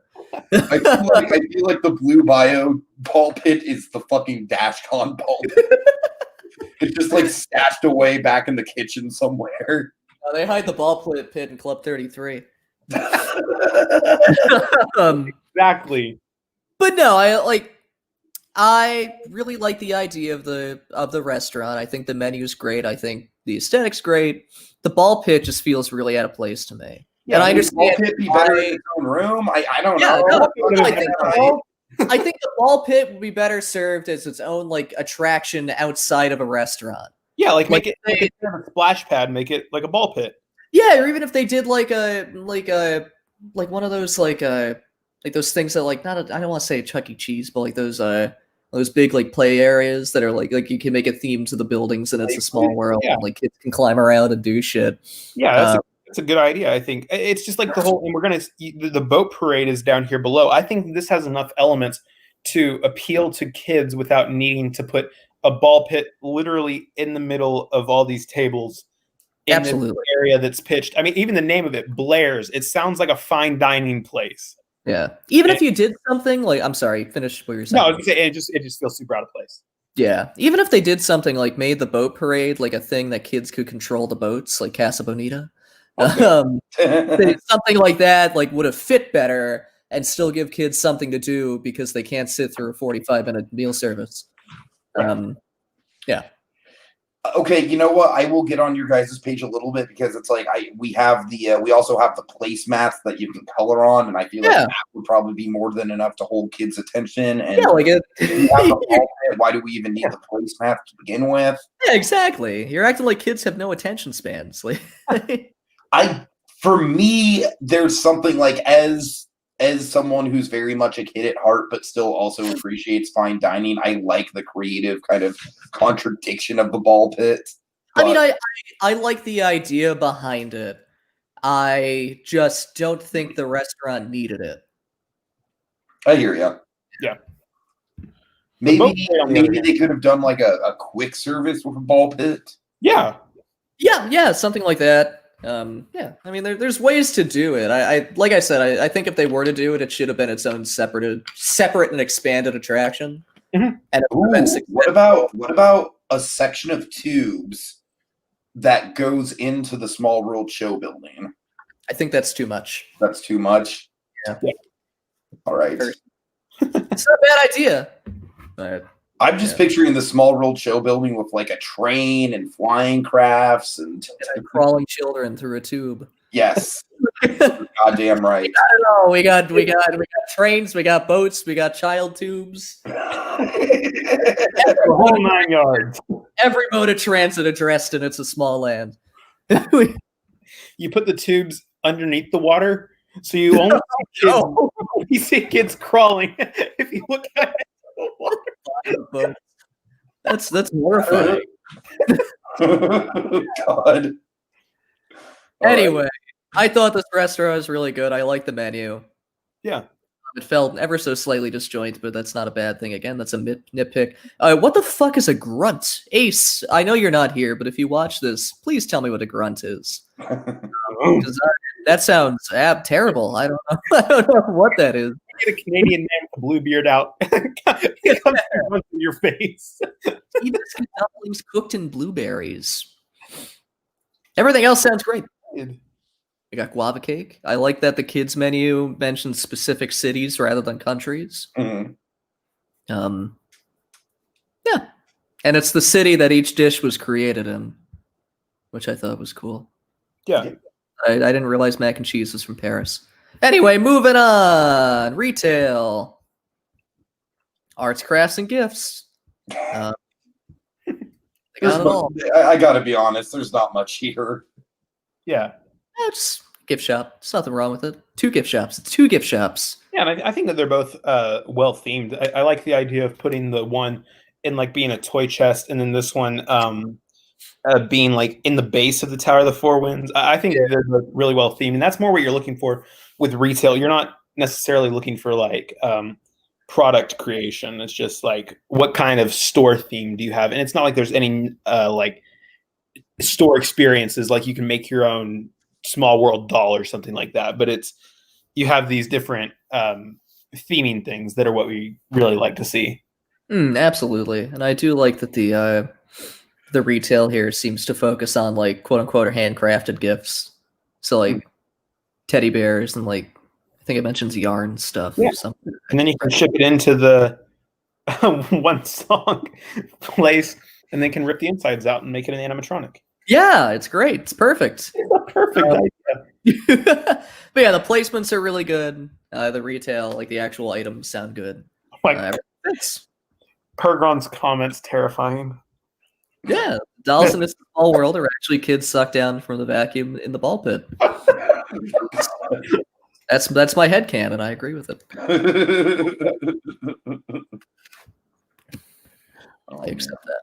I feel like the Blue Bayou ball pit is the fucking DashCon ball pit. It's just like stashed away back in the kitchen somewhere. They hide the ball pit in Club 33. Exactly. But no, I really like the idea of the restaurant. I think the menu's great. I think the aesthetic's great. The ball pit just feels really out of place to me. Yeah, and I understand. Ball pit be better in its own room. I don't Yeah, know. no, I think the ball pit would be better served as its own like attraction outside of a restaurant. Yeah, like make Like it instead of a splash pad, make it like a ball pit. Yeah, or even if they did like one of those like those things that like I don't want to say Chuck E. Cheese, but like those big like play areas that are like you can make a theme to the buildings and it's a small world and like kids can climb around and do shit. Yeah, that's a good idea. I think it's just like the whole, and we're gonna the boat parade is down here below. I think this has enough elements to appeal to kids without needing to put a ball pit literally in the middle of all these tables. In this area that's pitched. I mean, even the name of it, Blair's, it sounds like a fine dining place. Yeah. Even if you did something like, I'm sorry, finish what you're saying. No, I was gonna say it just feels super out of place. Yeah. Even if they did something like made the boat parade like a thing that kids could control the boats, like Casa Bonita. Something like that like would have fit better and still give kids something to do because they can't sit through a 45-minute meal service. Yeah. Okay, you know what? I will get on your guys' page a little bit because it's like we also have the placemats that you can color on, and I feel like that would probably be more than enough to hold kids' attention. And why do we even need the placemats to begin with? Yeah, exactly. You're acting like kids have no attention spans. For me, there's something like as someone who's very much a kid at heart, but still also appreciates fine dining, I like the creative kind of contradiction of the ball pit. But, I mean, I like the idea behind it. I just don't think the restaurant needed it. I hear you. Yeah. Maybe they could have done like a quick service with a ball pit. Yeah. Yeah, something like that. Yeah, I mean, there's ways to do it. I like I said, I think if they were to do it, it should have been its own separate and expanded attraction. Mm-hmm. And what about a section of tubes that goes into the Small World show building? I think that's too much. That's too much. Yeah. All right. It's not a bad idea. But I'm just picturing the Small World show building with like a train and flying crafts and crawling children through a tube. Yes. Goddamn right. I don't know. We got trains, we got boats, we got child tubes. The whole 9 yards. Every mode of transit addressed in It's a Small Land. You put the tubes underneath the water, so you only see kids, you see kids crawling. If you look at it. That's horrifying. God. Anyway, I thought this restaurant was really good. I like the menu. Yeah. It felt ever so slightly disjointed, but that's not a bad thing. Again, that's a nitpick. What the fuck is a grunt? Ace, I know you're not here, but if you watch this, please tell me what a grunt is. That sounds terrible. I don't know what that is. Get a Canadian man with a blue beard out. It comes in your face. Even dumplings cooked in blueberries. Everything else sounds great. Good. We got guava cake. I like that the kids menu mentions specific cities rather than countries. Mhm. Yeah, and it's the city that each dish was created in, which I thought was cool. Yeah. I didn't realize mac and cheese was from Paris. Anyway, moving on. Retail, arts, crafts, and gifts. They got it all. I gotta be honest, there's not much here. Yeah. It's gift shop. There's nothing wrong with it. 2 gift shops. It's 2 gift shops. Yeah, and I think that they're both well themed. I like the idea of putting the one in like being a toy chest, and then this one being like in the base of the Tower of the Four Winds. I think they're really well themed, and that's more what you're looking for with retail. You're not necessarily looking for like product creation. It's just like what kind of store theme do you have, and it's not like there's any like store experiences like you can make your own Small World doll or something like that. But it's you have these different theming things that are what we really like to see. Absolutely, and I do like that the retail here seems to focus on like quote unquote or handcrafted gifts. So like teddy bears and like I think it mentions yarn stuff or something. And then you can ship it into the one song place, and then can rip the insides out and make it an animatronic. Yeah, it's great. It's perfect. It's a perfect idea. But yeah, the placements are really good. The retail, like the actual items, sound good. Like Pergron's comments terrifying. Yeah, dolls in a small world are actually kids sucked down from the vacuum in the ball pit. That's my headcanon. I agree with it. I accept that.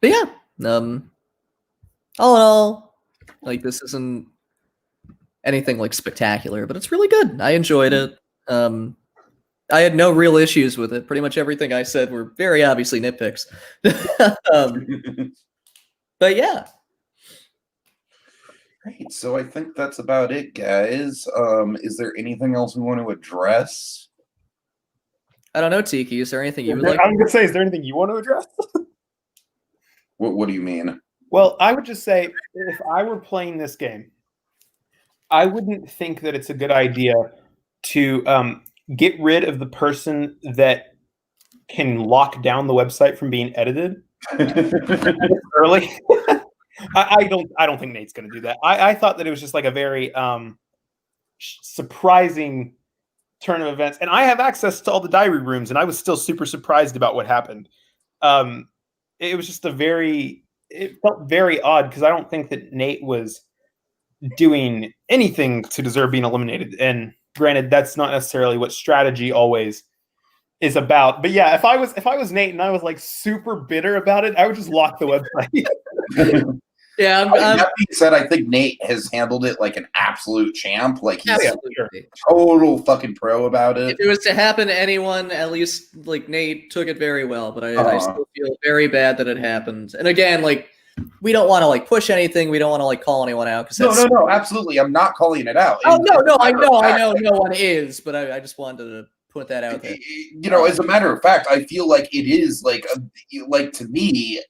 But yeah, all in all, like this isn't anything like spectacular, but it's really good. I enjoyed it. I had no real issues with it. Pretty much everything I said were very obviously nitpicks. But yeah. Great. So I think that's about it, guys. Is there anything else we want to address? I don't know, Tiki. Is there anything you would like? I'm gonna say, is there anything you want to address? What do you mean? Well, I would just say if I were playing this game, I wouldn't think that it's a good idea to get rid of the person that can lock down the website from being edited early. I don't think Nate's going to do that. I thought that it was just like a very surprising turn of events, and I have access to all the diary rooms, and I was still super surprised about what happened. It was just it felt very odd because I don't think that Nate was doing anything to deserve being eliminated. And granted, that's not necessarily what strategy always is about. But yeah, if I was Nate and I was like super bitter about it, I would just lock the website. Yeah, that being said, I think Nate has handled it like an absolute champ. Like he's absolutely total fucking pro about it. If it was to happen to anyone, at least like Nate took it very well. But I still feel very bad that it happened. And again, like we don't want to like push anything. We don't want to like call anyone out because no, absolutely. I'm not calling it out. Oh no, I know no one is, but I just wanted to put that out there. You know, as a matter of fact, I feel like it is like to me.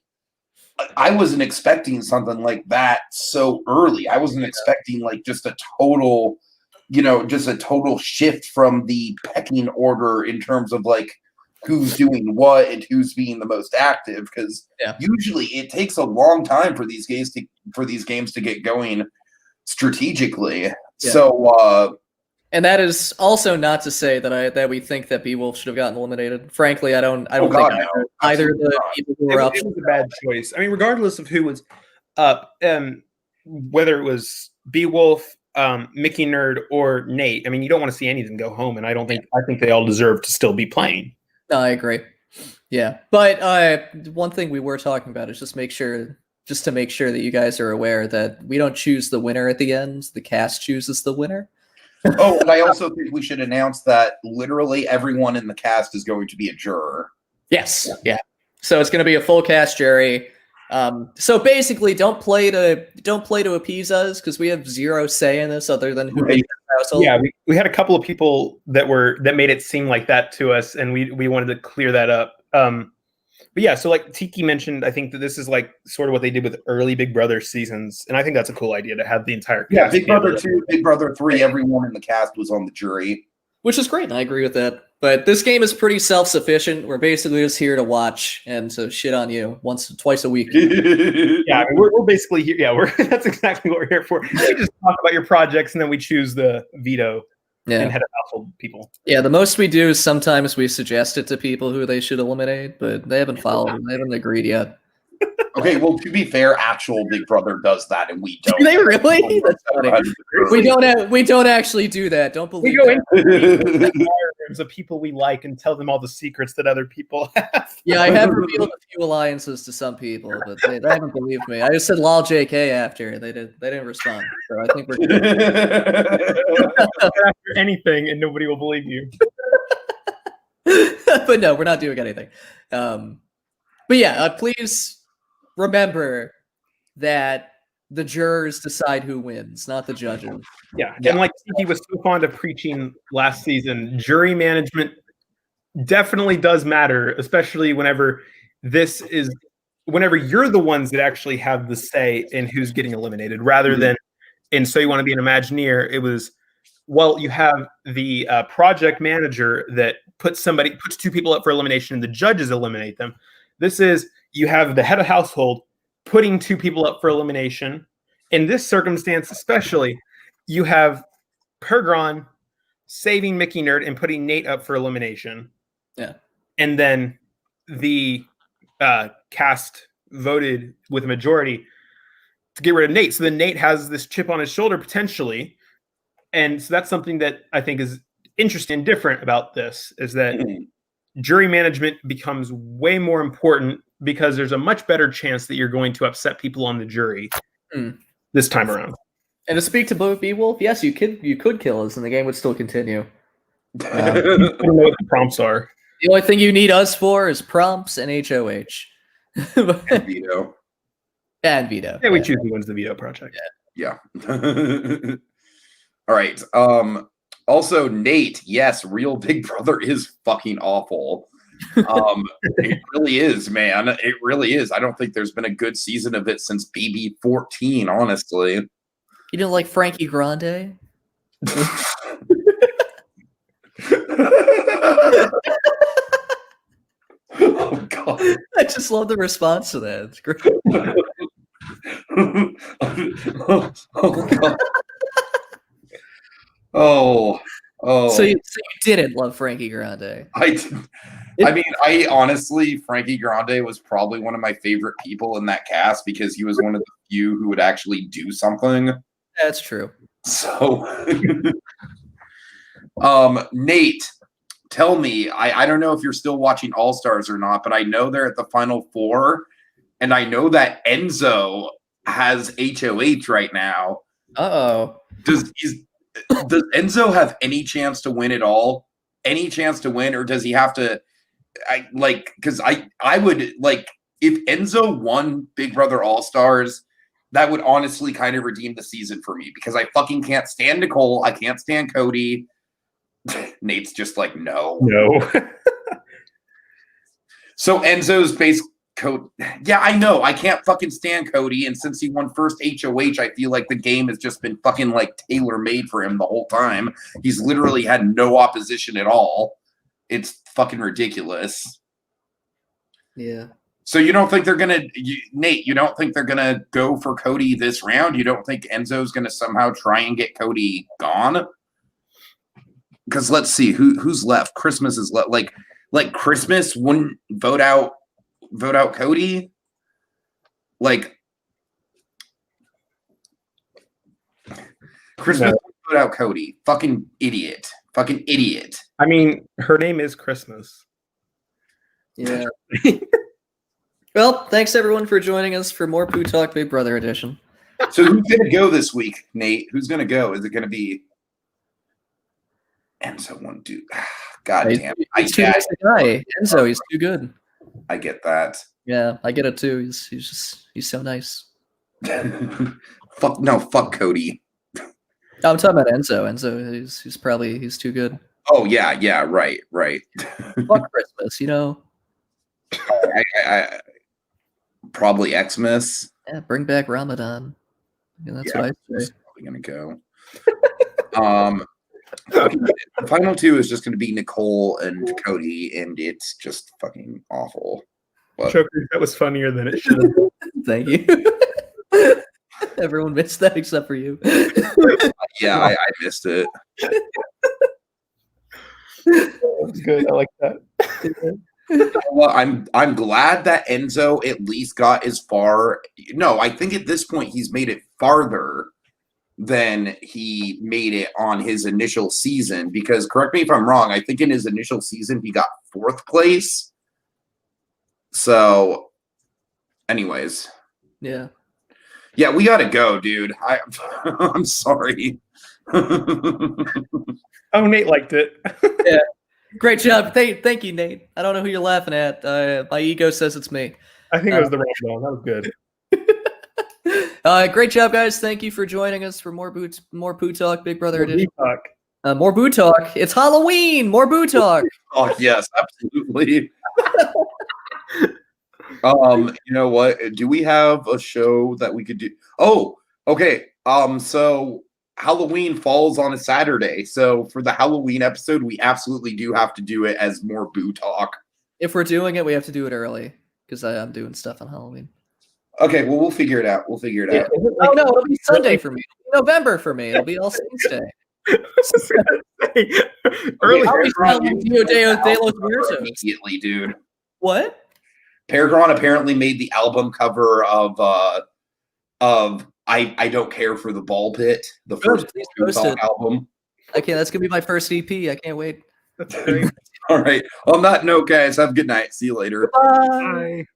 I wasn't expecting something like that so early. I wasn't expecting like just a total shift from the pecking order in terms of like who's doing what and who's being the most active. Because usually it takes a long time for these games to get going strategically. Yeah. So, and that is also not to say that we think that Beowulf should have gotten eliminated. Frankly, I don't think either of the people who were up. It was a bad choice. I mean, regardless of who was up, whether it was Beowulf, Mickey Nerd, or Nate. I mean, you don't want to see any of them go home, and I think they all deserve to still be playing. No, I agree. Yeah, but one thing we were talking about is just to make sure that you guys are aware that we don't choose the winner at the end. The cast chooses the winner. Oh, and I also think we should announce that literally everyone in the cast is going to be a juror. Yes, yeah. So it's going to be a full cast jury. So basically, don't play to appease us because we have zero say in this other than who made the household. Yeah, we had a couple of people that made it seem like that to us, and we wanted to clear that up. But yeah, so like Tiki mentioned, I think that this is like sort of what they did with early Big Brother seasons, and I think that's a cool idea to have the entire Yeah, cast Big Brother together. 2, Big Brother 3, everyone in the cast was on the jury. Which is great, and I agree with that. But this game is pretty self-sufficient. We're basically just here to watch and to shit on you twice a week. Yeah, I mean, we're basically here. Yeah, that's exactly what we're here for. We just talk about your projects, and then we choose the veto and head of household people. Yeah, the most we do is sometimes we suggest it to people who they should eliminate, but they haven't followed. They haven't agreed yet. Okay, well, to be fair, actual Big Brother does that, and we don't. Do they really? That's funny. We don't actually do that. Don't believe We go that. into rooms of people we like and tell them all the secrets that other people have. Yeah, I have revealed a few alliances to some people, but they haven't believed me. I just said lol JK after. They didn't respond. So I think we're good. After anything, and nobody will believe you. But no, we're not doing anything. But yeah, please remember that the jurors decide who wins, not the judges. Yeah. And like Tiki was so fond of preaching last season, jury management definitely does matter, especially whenever you're the ones that actually have the say in who's getting eliminated, rather than in So You Want to Be an Imagineer, it was, well, you have the project manager that puts two people up for elimination and the judges eliminate them. This is, you have the head of household putting two people up for elimination. In this circumstance, especially, you have Pergron saving Mickey Nerd and putting Nate up for elimination. Yeah. And then the cast voted with a majority to get rid of Nate. So then Nate has this chip on his shoulder potentially. And so that's something that I think is interesting and different about this, is that jury management becomes way more important because there's a much better chance that you're going to upset people on the jury this time around. And to speak to Beowulf, yes, you could kill us and the game would still continue. I don't know what the prompts are. The only thing you need us for is prompts and HOH. And veto. And veto. Yeah, we choose who wins the veto project. Yeah. All right. Also, Nate, yes, real Big Brother is fucking awful. It really is, man. It really is. I don't think there's been a good season of it since BB 14, honestly. You don't like Frankie Grande? Oh god. I just love the response to that. It's great. Oh god. Oh. So you didn't love Frankie Grande? I honestly, Frankie Grande was probably one of my favorite people in that cast because he was one of the few who would actually do something. That's true. So, Nate, tell me, I don't know if you're still watching All Stars or not, but I know they're at the Final Four, and I know that Enzo has HOH right now. Uh-oh. Does Enzo have any chance to win at all? Any chance to win, or does he have to? Because I would like, if Enzo won Big Brother All Stars, that would honestly kind of redeem the season for me because I fucking can't stand Nicole. I can't stand Cody. Nate's just like, no. So Enzo's base code. Yeah, I know. I can't fucking stand Cody. And since he won first HOH, I feel like the game has just been fucking like tailor-made for him the whole time. He's literally had no opposition at all. It's fucking ridiculous. Yeah. So you don't think they're going to, Nate, you don't think they're going to go for Cody this round? You don't think Enzo's going to somehow try and get Cody gone? Because let's see, who's left? Christmas is left. Like Christmas wouldn't vote out Cody? Like, Christmas wouldn't vote out Cody. Fucking idiot. Fucking idiot. I mean, her name is Christmas. Yeah. Well, thanks everyone for joining us for More Pooh Talk Big Brother edition. So who's going to go this week, Nate? Who's going to go? Is it going to be Enzo? One dude. God damn. He's too nice a guy. Enzo, he's too good. I get that. Yeah, I get it too. He's so nice. Fuck Cody. I'm talking about Enzo. Enzo, he's too good. Oh yeah, right. Fuck Christmas, you know. I probably Xmas. Yeah, bring back Ramadan. Yeah, that's what I It's say. probably gonna go. Okay, the final two is just gonna be Nicole and Cody, and it's just fucking awful. But Choker, that was funnier than it should have been. Thank you. Everyone missed that except for you. yeah, I missed it. That was good. I like that. Well, I'm glad that Enzo at least got as far. No, I think at this point he's made it farther than he made it on his initial season. Because correct me if I'm wrong, I think in his initial season he got 4th place. So, anyways, Yeah. we gotta go, dude. I'm sorry. Oh, Nate liked it. Yeah. Great job. Thank you, Nate. I don't know who you're laughing at. My ego says it's me. I think it was the right one. That was good. Great job, guys. Thank you for joining us for more Pooh Talk, Big Brother Edition. Talk. More Boo Talk. It's Halloween. More Boo Talk. Oh yes, absolutely. You know what? Do we have a show that we could do? Oh, okay. So Halloween falls on a Saturday. So for the Halloween episode, we absolutely do have to do it as More Boo Talk. If we're doing it, we have to do it early because I'm doing stuff on Halloween. Okay, well, we'll figure it out. Oh no, it'll be Sunday for me. November for me. It'll be All Saints Day. Early. I'll be selling Dio de los Muertos. Immediately, dude. What? Paragon apparently made the album cover of I Don't Care for the Ball Pit, the first please Boo post Talk it. album. Okay, that's gonna be my first EP. I can't wait. That's great. All right. On that note, guys, have a good night. See you later. Bye. Bye.